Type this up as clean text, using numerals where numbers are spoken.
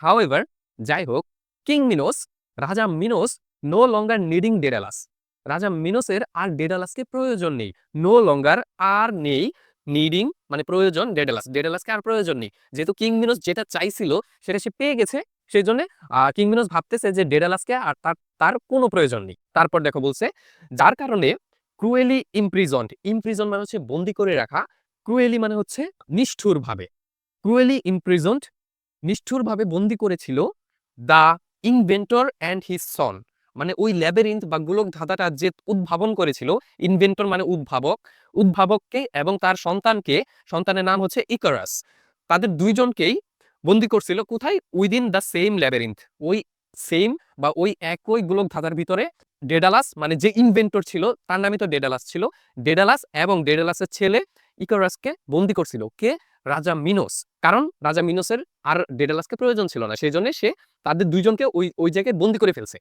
However, যাই হোক, king Minos, রাজা Minos no longer needing Daedalus. রাজা মিনোসের আর ডেডালাসকে প্রয়োজন নেই। নো লঙ্গার, আর নেই, নিডিং মানে প্রয়োজন, ডেডালাস, ডেডালাসকে আর প্রয়োজন নেই। যেহেতু কিং মিনোস যেটা চাইছিল সেটা সে পেয়ে গেছে, সেই জন্য কিং মিনোস ভাবতেছে যে ডেডালাসকে আর তার তার কোনো প্রয়োজন নেই। তারপর দেখো বলছে, যার কারণে ক্রুয়েলি ইমপ্রিজন্ড, ইমপ্রিজন মানে হচ্ছে বন্দি করে রাখা, ক্রুয়েলি মানে হচ্ছে নিষ্ঠুরভাবে, ক্রুয়েলি ইমপ্রিজন্ড নিষ্ঠুরভাবে বন্দি করেছিল the inventor and his son, মানে ওই ল্যাবেরিন্থ বা গোলক ধাঁধাটা যে উদ্ভাবন করেছিল, ইনভেন্টর মানে উদ্ভাবক, উদ্ভাবককে এবং তার সন্তানকে, সন্তানের নাম হচ্ছে ইকারাস, তাদের দুইজনকেই বন্দি করছিল কোথায়? উইদিন দ্য সেম ল্যাবেরিন্থ, ওই সেম বা ওই একই গোলক ধাঁধার ভিতরে। ডেডালাস মানে যে ইনভেন্টর ছিল তার নামই তো ডেডালাস ছিল, ডেডালাস এবং ডেডালাসের ছেলে ইকারাসকে বন্দি করছিল কে? রাজা মিনোস। কারণ রাজা মিনোসের আর ডেডালাসকে প্রয়োজন ছিল না, সেই জন্য সে তাদের দুইজনকে ওই ওই জায়গায় বন্দি করে ফেলছে।